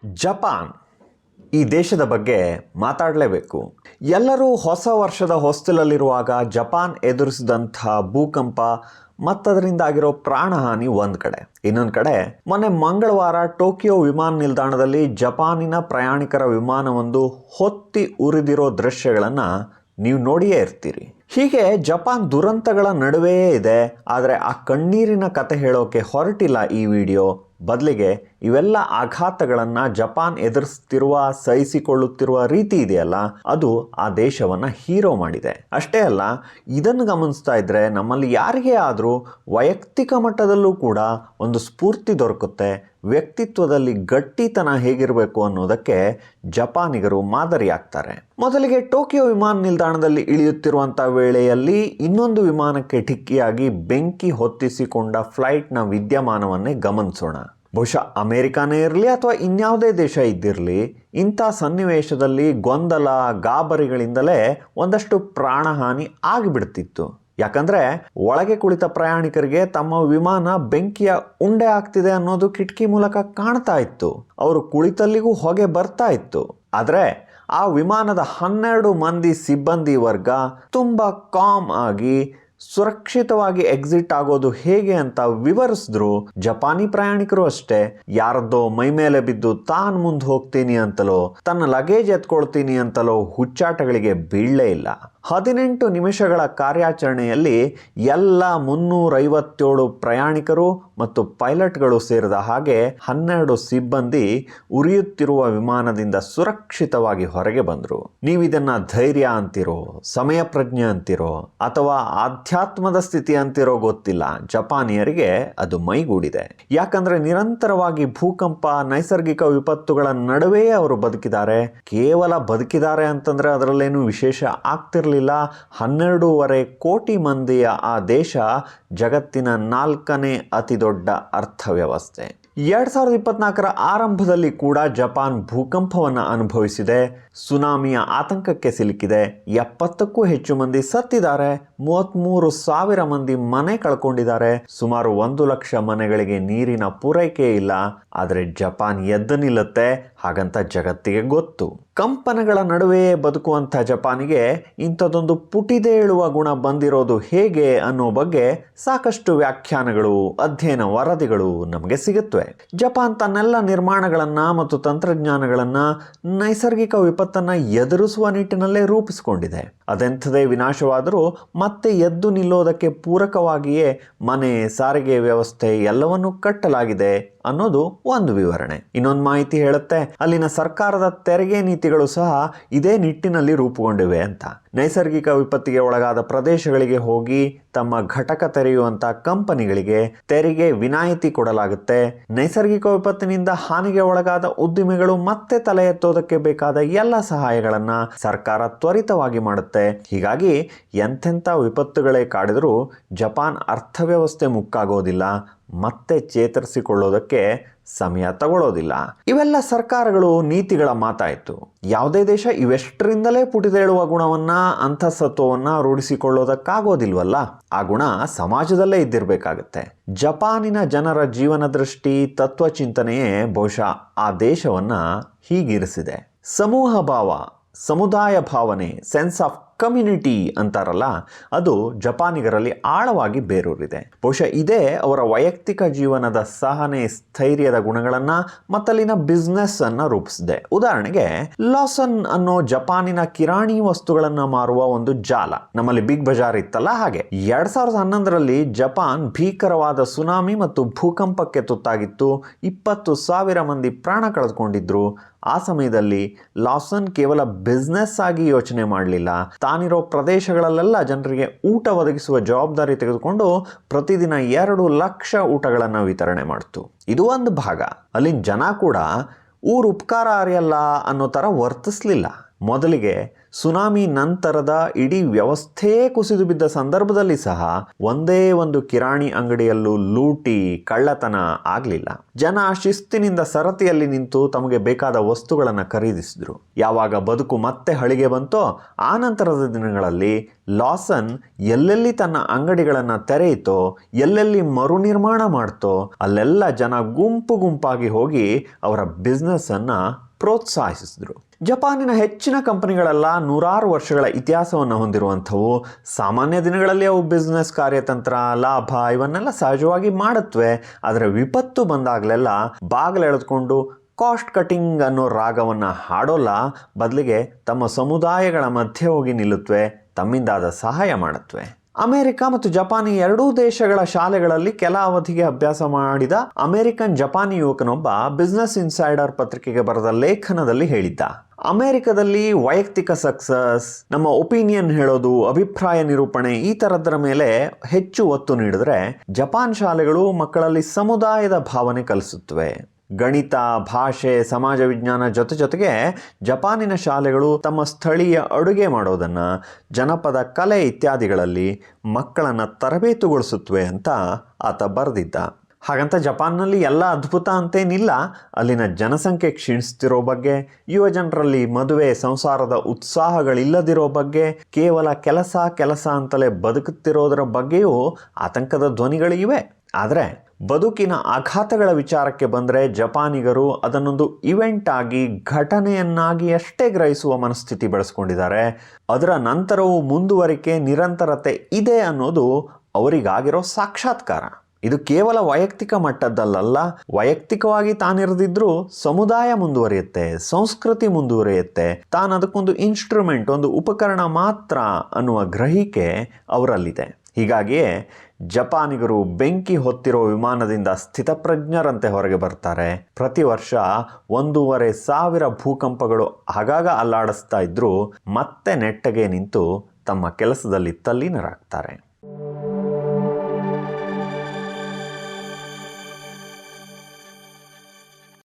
Japan ಈ ದೇಶದ ಬಗ್ಗೆ ಮಾತಾಡಲೇಬೇಕು. ಎಲ್ಲರೂ ಹೊಸ ವರ್ಷದ ಹೊಸ್ತಿಲಲ್ಲಿರುವಾಗ ಜಪಾನ್ ಎದುರಿಸಿದಂಥ ಭೂಕಂಪ ಮತ್ತದರಿಂದ ಆಗಿರೋ ಪ್ರಾಣಹಾನಿ ಒಂದು ಕಡೆ. ಇನ್ನೊಂದು ಕಡೆ ಮೊನ್ನೆ ಮಂಗಳವಾರ ಟೋಕಿಯೋ ವಿಮಾನ ನಿಲ್ದಾಣದಲ್ಲಿ ಜಪಾನಿನ ಪ್ರಯಾಣಿಕರ ವಿಮಾನವೊಂದು ಹೊತ್ತಿ ಉರಿದಿರೋ ದೃಶ್ಯಗಳನ್ನು ನೀವು ನೋಡಿಯೇ ಇರ್ತೀರಿ. ಹೀಗೆ ಜಪಾನ್ ದುರಂತಗಳ ನಡುವೆಯೇ ಇದೆ. ಆದರೆ ಆ ಕಣ್ಣೀರಿನ ಕತೆ ಹೇಳೋಕೆ ಹೊರಟಿಲ್ಲ ಈ ವಿಡಿಯೋ. ಬದಲಿಗೆ ಇವೆಲ್ಲ ಆಘಾತಗಳನ್ನು ಜಪಾನ್ ಎದುರಿಸ್ತಿರುವ, ಸಹಿಸಿಕೊಳ್ಳುತ್ತಿರುವ ರೀತಿ ಇದೆಯಲ್ಲ, ಅದು ಆ ದೇಶವನ್ನು ಹೀರೋ ಮಾಡಿದೆ. ಅಷ್ಟೇ ಅಲ್ಲ, ಇದನ್ನು ಗಮನಿಸ್ತಾ ಇದ್ದರೆ ನಮ್ಮಲ್ಲಿ ಯಾರಿಗೇ ಆದರೂ ವೈಯಕ್ತಿಕ ಮಟ್ಟದಲ್ಲೂ ಕೂಡ ಒಂದು ಸ್ಫೂರ್ತಿ ದೊರಕುತ್ತೆ. ವ್ಯಕ್ತಿತ್ವದಲ್ಲಿ ಗಟ್ಟಿತನ ಹೇಗಿರಬೇಕು ಅನ್ನೋದಕ್ಕೆ ಜಪಾನಿಗರು ಮಾದರಿಯಾಗ್ತಾರೆ. ಮೊದಲಿಗೆ ಟೋಕಿಯೋ ವಿಮಾನ ನಿಲ್ದಾಣದಲ್ಲಿ ಇಳಿಯುತ್ತಿರುವಂಥ ವೇಳೆಯಲ್ಲಿ ಇನ್ನೊಂದು ವಿಮಾನಕ್ಕೆ ಡಿಕ್ಕಿಯಾಗಿ ಬೆಂಕಿ ಹೊತ್ತಿಸಿಕೊಂಡ ಫ್ಲೈಟ್ನ ವಿದ್ಯಮಾನವನ್ನೇ ಗಮನಿಸೋಣ. ಬಹುಶಃ ಅಮೆರಿಕಾನೇ ಇರಲಿ ಅಥವಾ ಇನ್ಯಾವುದೇ ದೇಶ ಇದ್ದಿರಲಿ, ಇಂಥ ಸನ್ನಿವೇಶದಲ್ಲಿ ಗೊಂದಲ, ಗಾಬರಿಗಳಿಂದಲೇ ಒಂದಷ್ಟು ಪ್ರಾಣಹಾನಿ ಆಗಿಬಿಡ್ತಿತ್ತು. ಯಾಕಂದರೆ ಒಳಗೆ ಕುಳಿತ ಪ್ರಯಾಣಿಕರಿಗೆ ತಮ್ಮ ವಿಮಾನ ಬೆಂಕಿಯ ಉಂಡೆ ಆಗ್ತಿದೆ ಅನ್ನೋದು ಕಿಟಕಿ ಮೂಲಕ ಕಾಣ್ತಾ ಇತ್ತು. ಅವರು ಕುಳಿತಲ್ಲಿಗೂ ಹೊಗೆ ಬರ್ತಾ ಇತ್ತು. ಆದರೆ ಆ ವಿಮಾನದ 12 ಮಂದಿ ಸಿಬ್ಬಂದಿ ವರ್ಗ ತುಂಬ ಕಾಮ್ ಆಗಿ ಸುರಕ್ಷಿತವಾಗಿ ಎಕ್ಸಿಟ್ ಆಗೋದು ಹೇಗೆ ಅಂತ ವಿವರಿಸಿದ್ರು. ಜಪಾನಿ ಪ್ರಯಾಣಿಕರು ಅಷ್ಟೇ, ಯಾರದ್ದೋ ಮೈ ಮೇಲೆ ಬಿದ್ದು ತಾನು ಮುಂದೆ ಹೋಗ್ತೀನಿ ಅಂತಲೋ ತನ್ನ ಲಗೇಜ್ ಎತ್ಕೊಳ್ತೀನಿ ಅಂತಲೋ ಹುಚ್ಚಾಟಗಳಿಗೆ ಬೀಳಲೇ ಇಲ್ಲ. 18 ನಿಮಿಷಗಳ ಕಾರ್ಯಾಚರಣೆಯಲ್ಲಿ ಎಲ್ಲ 357 ಪ್ರಯಾಣಿಕರು ಮತ್ತು ಪೈಲಟ್ಗಳು ಸೇರಿದ ಹಾಗೆ 12 ಸಿಬ್ಬಂದಿ ಉರಿಯುತ್ತಿರುವ ವಿಮಾನದಿಂದ ಸುರಕ್ಷಿತವಾಗಿ ಹೊರಗೆ ಬಂದರು. ನೀವಿದನ್ನ ಧೈರ್ಯ ಅಂತಿರೋ, ಸಮಯ ಪ್ರಜ್ಞೆ ಅಂತಿರೋ ಅಥವಾ ಆಧ್ಯಾತ್ಮದ ಸ್ಥಿತಿ ಅಂತಿರೋ ಗೊತ್ತಿಲ್ಲ, ಜಪಾನಿಯರಿಗೆ ಅದು ಮೈಗೂಡಿದೆ. ಯಾಕಂದ್ರೆ ನಿರಂತರವಾಗಿ ಭೂಕಂಪ, ನೈಸರ್ಗಿಕ ವಿಪತ್ತುಗಳ ನಡುವೆಯೇ ಅವರು ಬದುಕಿದ್ದಾರೆ. ಕೇವಲ ಬದುಕಿದ್ದಾರೆ ಅಂತಂದ್ರೆ ಅದರಲ್ಲೇನು ವಿಶೇಷ ಆಗ್ತಿರ್ಲಿಲ್ಲ. 12.5 ಕೋಟಿ ಮಂದಿಯ ಆ ದೇಶ ಜಗತ್ತಿನ 4ನೇ ಅತಿ ದೊಡ್ಡ ಅರ್ಥವ್ಯವಸ್ಥೆ. 2024ರ ಆರಂಭದಲ್ಲಿ ಕೂಡ ಜಪಾನ್ ಭೂಕಂಪವನ್ನು ಅನುಭವಿಸಿದೆ. ಸುನಾಮಿಯ ಆತಂಕಕ್ಕೆ ಸಿಲುಕಿದೆ. 70ಕ್ಕೂ ಹೆಚ್ಚು ಮಂದಿ ಸತ್ತಿದ್ದಾರೆ. 33,000 ಮಂದಿ ಮನೆ ಕಳ್ಕೊಂಡಿದ್ದಾರೆ. ಸುಮಾರು 1 ಲಕ್ಷ ಮನೆಗಳಿಗೆ ನೀರಿನ ಪೂರೈಕೆ ಇಲ್ಲ. ಆದರೆ ಜಪಾನ್ ಎದ್ದು ನಿಲ್ಲುತ್ತೆ, ಹಾಗಂತ ಜಗತ್ತಿಗೆ ಗೊತ್ತು. ಕಂಪನಗಳ ನಡುವೆಯೇ ಬದುಕುವಂಥ ಜಪಾನಿಗೆ ಇಂಥದ್ದೊಂದು ಪುಟಿದೇಳುವ ಗುಣ ಬಂದಿರೋದು ಹೇಗೆ ಅನ್ನೋ ಬಗ್ಗೆ ಸಾಕಷ್ಟು ವ್ಯಾಖ್ಯಾನಗಳು, ಅಧ್ಯಯನ ವರದಿಗಳು ನಮಗೆ ಸಿಗುತ್ತವೆ. ಜಪಾನ್ ತನ್ನೆಲ್ಲ ನಿರ್ಮಾಣಗಳನ್ನು ಮತ್ತು ತಂತ್ರಜ್ಞಾನಗಳನ್ನು ನೈಸರ್ಗಿಕ ವಿಪತ್ತನ್ನು ಎದುರಿಸುವ ನಿಟ್ಟಿನಲ್ಲೇ ರೂಪಿಸಿಕೊಂಡಿದೆ. ಅದೆಂಥದೇ ವಿನಾಶವಾದರೂ ಮತ್ತೆ ಎದ್ದು ನಿಲ್ಲೋದಕ್ಕೆ ಪೂರಕವಾಗಿಯೇ ಮನೆ, ಸಾರಿಗೆ ವ್ಯವಸ್ಥೆ ಎಲ್ಲವನ್ನೂ ಕಟ್ಟಲಾಗಿದೆ ಅನ್ನೋದು ಒಂದು ವಿವರಣೆ. ಇನ್ನೊಂದು ಮಾಹಿತಿ ಹೇಳುತ್ತೆ, ಅಲ್ಲಿನ ಸರ್ಕಾರದ ತೆರಿಗೆ ನೀತಿಗಳು ಸಹ ಇದೇ ನಿಟ್ಟಿನಲ್ಲಿ ರೂಪುಗೊಂಡಿವೆ ಅಂತ. ನೈಸರ್ಗಿಕ ವಿಪತ್ತಿಗೆ ಒಳಗಾದ ಪ್ರದೇಶಗಳಿಗೆ ಹೋಗಿ ತಮ್ಮ ಘಟಕ ತೆರೆಯುವಂಥ ಕಂಪನಿಗಳಿಗೆ ತೆರಿಗೆ ವಿನಾಯಿತಿ ಕೊಡಲಾಗುತ್ತೆ. ನೈಸರ್ಗಿಕ ವಿಪತ್ತಿನಿಂದ ಹಾನಿಗೆ ಒಳಗಾದ ಉದ್ದಿಮೆಗಳು ಮತ್ತೆ ತಲೆ ಎತ್ತೋದಕ್ಕೆ ಬೇಕಾದ ಎಲ್ಲ ಸಹಾಯಗಳನ್ನು ಸರ್ಕಾರ ತ್ವರಿತವಾಗಿ ಮಾಡುತ್ತೆ. ಹೀಗಾಗಿ ಎಂಥೆಂಥ ವಿಪತ್ತುಗಳೇ ಕಾಡಿದರೂ ಜಪಾನ್ ಅರ್ಥವ್ಯವಸ್ಥೆ ಮುಕ್ಕಾಗೋದಿಲ್ಲ, ಮತ್ತೆ ಚೇತರಿಸಿಕೊಳ್ಳೋದಕ್ಕೆ ಸಮಯ ತಗೊಳ್ಳೋದಿಲ್ಲ. ಇವೆಲ್ಲ ಸರ್ಕಾರಗಳು, ನೀತಿಗಳ ಮಾತಾಯಿತು. ಯಾವುದೇ ದೇಶ ಇವೆಷ್ಟರಿಂದಲೇ ಪುಟಿದೇಳುವ ಗುಣವನ್ನ, ಅಂತಃಸತ್ವವನ್ನು ರೂಢಿಸಿಕೊಳ್ಳೋದಕ್ಕಾಗೋದಿಲ್ವಲ್ಲ. ಆ ಗುಣ ಸಮಾಜದಲ್ಲೇ ಇದ್ದಿರಬೇಕಾಗತ್ತೆ. ಜಪಾನಿನ ಜನರ ಜೀವನ ದೃಷ್ಟಿ, ತತ್ವಚಿಂತನೆಯೇ ಬಹುಶಃ ಆ ದೇಶವನ್ನ ಹೀಗಿರಿಸಿದೆ. ಸಮೂಹ ಭಾವ, ಸಮುದಾಯ ಭಾವನೆ, ಸೆನ್ಸ್ ಆಫ್ ಕಮ್ಯುನಿಟಿ ಅಂತಾರಲ್ಲ, ಅದು ಜಪಾನಿಗರಲ್ಲಿ ಆಳವಾಗಿ ಬೇರೂರಿದೆ. ಬಹುಶಃ ಇದೇ ಅವರ ವೈಯಕ್ತಿಕ ಜೀವನದ ಸಹನೆ, ಸ್ಥೈರ್ಯದ ಗುಣಗಳನ್ನು ಮತ್ತಲ್ಲಿನ ಬಿಸ್ನೆಸ್ ಅನ್ನು ರೂಪಿಸಿದೆ. ಉದಾಹರಣೆಗೆ ಲಾಸನ್ ಅನ್ನೋ ಜಪಾನಿನ ಕಿರಾಣಿ ವಸ್ತುಗಳನ್ನು ಮಾರುವ ಒಂದು ಜಾಲ, ನಮ್ಮಲ್ಲಿ ಬಿಗ್ ಬಜಾರ್ ಇತ್ತಲ್ಲ ಹಾಗೆ. 2011ರಲ್ಲಿ ಜಪಾನ್ ಭೀಕರವಾದ ಸುನಾಮಿ ಮತ್ತು ಭೂಕಂಪಕ್ಕೆ ತುತ್ತಾಗಿತ್ತು. 20,000 ಮಂದಿ ಪ್ರಾಣ ಕಳೆದುಕೊಂಡಿದ್ರು. ಆ ಸಮಯದಲ್ಲಿ ಲಾಸನ್ ಕೇವಲ ಬಿಸ್ನೆಸ್ ಆಗಿ ಯೋಚನೆ ಮಾಡಲಿಲ್ಲ. ತಾನಿರೋ ಪ್ರದೇಶಗಳಲ್ಲೆಲ್ಲ ಜನರಿಗೆ ಊಟ ಒದಗಿಸುವ ಜವಾಬ್ದಾರಿ ತೆಗೆದುಕೊಂಡು ಪ್ರತಿದಿನ 2 ಲಕ್ಷ ಊಟಗಳನ್ನು ವಿತರಣೆ ಮಾಡ್ತು. ಇದು ಒಂದು ಭಾಗ. ಅಲ್ಲಿನ ಜನ ಕೂಡ ಊರು ಉಪಕಾರ ಅರಿಯಲ್ಲ ಅನ್ನೋ ಥರ ವರ್ತಿಸ್ಲಿಲ್ಲ. ಮೊದಲಿಗೆ ಸುನಾಮಿ ನಂತರದ ಇಡೀ ವ್ಯವಸ್ಥೆಯೇ ಕುಸಿದು ಬಿದ್ದ ಸಂದರ್ಭದಲ್ಲಿ ಸಹ ಒಂದೇ ಒಂದು ಕಿರಾಣಿ ಅಂಗಡಿಯಲ್ಲೂ ಲೂಟಿ ಕಳ್ಳತನ ಆಗಲಿಲ್ಲ. ಜನ ಶಿಸ್ತಿನಿಂದ ಸರತಿಯಲ್ಲಿ ನಿಂತು ತಮಗೆ ಬೇಕಾದ ವಸ್ತುಗಳನ್ನು ಖರೀದಿಸಿದ್ರು. ಯಾವಾಗ ಬದುಕು ಮತ್ತೆ ಹಳಿಗೆ ಬಂತೋ ಆ ನಂತರದ ದಿನಗಳಲ್ಲಿ ಲಾಸನ್ ಎಲ್ಲೆಲ್ಲಿ ತನ್ನ ಅಂಗಡಿಗಳನ್ನು ತೆರೆಯಿತೋ, ಎಲ್ಲೆಲ್ಲಿ ಮರುನಿರ್ಮಾಣ ಮಾಡ್ತೋ ಅಲ್ಲೆಲ್ಲ ಜನ ಗುಂಪು ಗುಂಪಾಗಿ ಹೋಗಿ ಅವರ ಬಿಸ್ನೆಸ್ ಅನ್ನ ಪ್ರೋತ್ಸಾಹಿಸಿದ್ರು. ಜಪಾನಿನ ಹೆಚ್ಚಿನ ಕಂಪನಿಗಳೆಲ್ಲ ನೂರಾರು ವರ್ಷಗಳ ಇತಿಹಾಸವನ್ನು ಹೊಂದಿರುವಂಥವು. ಸಾಮಾನ್ಯ ದಿನಗಳಲ್ಲಿ ಅವು ಬಿಸ್ನೆಸ್ ಕಾರ್ಯತಂತ್ರ, ಲಾಭ ಇವನ್ನೆಲ್ಲ ಸಹಜವಾಗಿ ಮಾಡುತ್ತವೆ. ಆದರೆ ವಿಪತ್ತು ಬಂದಾಗಲೆಲ್ಲ ಬಾಗಿಲೆಳೆದುಕೊಂಡು ಕಾಸ್ಟ್ ಕಟಿಂಗ್ ಅನ್ನೋ ರಾಗವನ್ನು ಹಾಡೋಲ್ಲ, ಬದಲಿಗೆ ತಮ್ಮ ಸಮುದಾಯಗಳ ಮಧ್ಯೆ ಹೋಗಿ ನಿಲ್ಲುತ್ತವೆ, ತಮ್ಮಿಂದಾದ ಸಹಾಯ ಮಾಡುತ್ತವೆ. ಅಮೆರಿಕ ಮತ್ತು ಜಪಾನಿ ಎರಡೂ ದೇಶಗಳ ಶಾಲೆಗಳಲ್ಲಿ ಕೆಲ ಅವಧಿಗೆ ಅಭ್ಯಾಸ ಮಾಡಿದ ಅಮೆರಿಕನ್ ಜಪಾನಿ ಯುವಕನೊಬ್ಬ ಬಿಸ್ನೆಸ್ ಇನ್ಸೈಡರ್ ಪತ್ರಿಕೆಗೆ ಬರೆದ ಲೇಖನದಲ್ಲಿ ಹೇಳಿದ್ದ, ಅಮೆರಿಕದಲ್ಲಿ ವೈಯಕ್ತಿಕ ಸಕ್ಸಸ್, ನಮ್ಮ ಒಪಿನಿಯನ್ ಹೇಳೋದು, ಅಭಿಪ್ರಾಯ ನಿರೂಪಣೆ ಈ ಥರದ್ರ ಮೇಲೆ ಹೆಚ್ಚು ಒತ್ತು ನೀಡಿದ್ರೆ ಜಪಾನ್ ಶಾಲೆಗಳು ಮಕ್ಕಳಲ್ಲಿ ಸಮುದಾಯದ ಭಾವನೆ ಕಲಿಸುತ್ತವೆ. ಗಣಿತ, ಭಾಷೆ, ಸಮಾಜ ವಿಜ್ಞಾನ ಜೊತೆಗೆ ಜಪಾನಿನ ಶಾಲೆಗಳು ತಮ್ಮ ಸ್ಥಳೀಯ ಅಡುಗೆ ಮಾಡೋದನ್ನು, ಜನಪದ ಕಲೆ ಇತ್ಯಾದಿಗಳಲ್ಲಿ ಮಕ್ಕಳನ್ನು ತರಬೇತುಗೊಳಿಸುತ್ತವೆ ಅಂತ ಆತ ಬರೆದಿದ್ದ. ಹಾಗಂತ ಜಪಾನ್ನಲ್ಲಿ ಎಲ್ಲ ಅದ್ಭುತ ಅಂತೇನಿಲ್ಲ. ಅಲ್ಲಿನ ಜನಸಂಖ್ಯೆ ಕ್ಷೀಣಿಸ್ತಿರೋ ಬಗ್ಗೆ, ಯುವ ಜನರಲ್ಲಿ ಮದುವೆ ಸಂಸಾರದ ಉತ್ಸಾಹಗಳಿಲ್ಲದಿರೋ ಬಗ್ಗೆ, ಕೇವಲ ಕೆಲಸ ಅಂತಲೇ ಬದುಕುತ್ತಿರೋದರ ಬಗ್ಗೆಯೂ ಆತಂಕದ ಧ್ವನಿಗಳು ಇವೆ. ಆದರೆ ಬದುಕಿನ ಆಘಾತಗಳ ವಿಚಾರಕ್ಕೆ ಬಂದರೆ ಜಪಾನಿಗರು ಅದನ್ನೊಂದು ಇವೆಂಟ್ ಆಗಿ, ಘಟನೆಯನ್ನಾಗಿ ಅಷ್ಟೇ ಗ್ರಹಿಸುವ ಮನಸ್ಥಿತಿ ಬೆಳೆಸ್ಕೊಂಡಿದ್ದಾರೆ. ಅದರ ನಂತರವೂ ಮುಂದುವರಿಕೆ, ನಿರಂತರತೆ ಇದೆ ಅನ್ನೋದು ಅವರಿಗಾಗಿರೋ ಸಾಕ್ಷಾತ್ಕಾರ. ಇದು ಕೇವಲ ವೈಯಕ್ತಿಕ ಮಟ್ಟದಲ್ಲ, ವೈಯಕ್ತಿಕವಾಗಿ ತಾನಿರದಿದ್ರೂ ಸಮುದಾಯ ಮುಂದುವರಿಯುತ್ತೆ, ಸಂಸ್ಕೃತಿ ಮುಂದುವರಿಯುತ್ತೆ, ತಾನು ಅದಕ್ಕೊಂದು ಇನ್ಸ್ಟ್ರೂಮೆಂಟ್, ಒಂದು ಉಪಕರಣ ಮಾತ್ರ ಅನ್ನುವ ಗ್ರಹಿಕೆ ಅವರಲ್ಲಿದೆ. ಹೀಗಾಗಿಯೇ ಜಪಾನಿಗರು ಬೆಂಕಿ ಹೊತ್ತಿರೋ ವಿಮಾನದಿಂದ ಸ್ಥಿತಪ್ರಜ್ಞರಂತೆ ಹೊರಗೆ ಬರ್ತಾರೆ. ಪ್ರತಿ ವರ್ಷ 1,500 ಭೂಕಂಪಗಳು ಆಗಾಗ ಅಲ್ಲಾಡಿಸ್ತಾ ಇದ್ರೂ ಮತ್ತೆ ನೆಟ್ಟಗೆ ನಿಂತು ತಮ್ಮ ಕೆಲಸದಲ್ಲಿ ತಲ್ಲೀನರಾಗ್ತಾರೆ.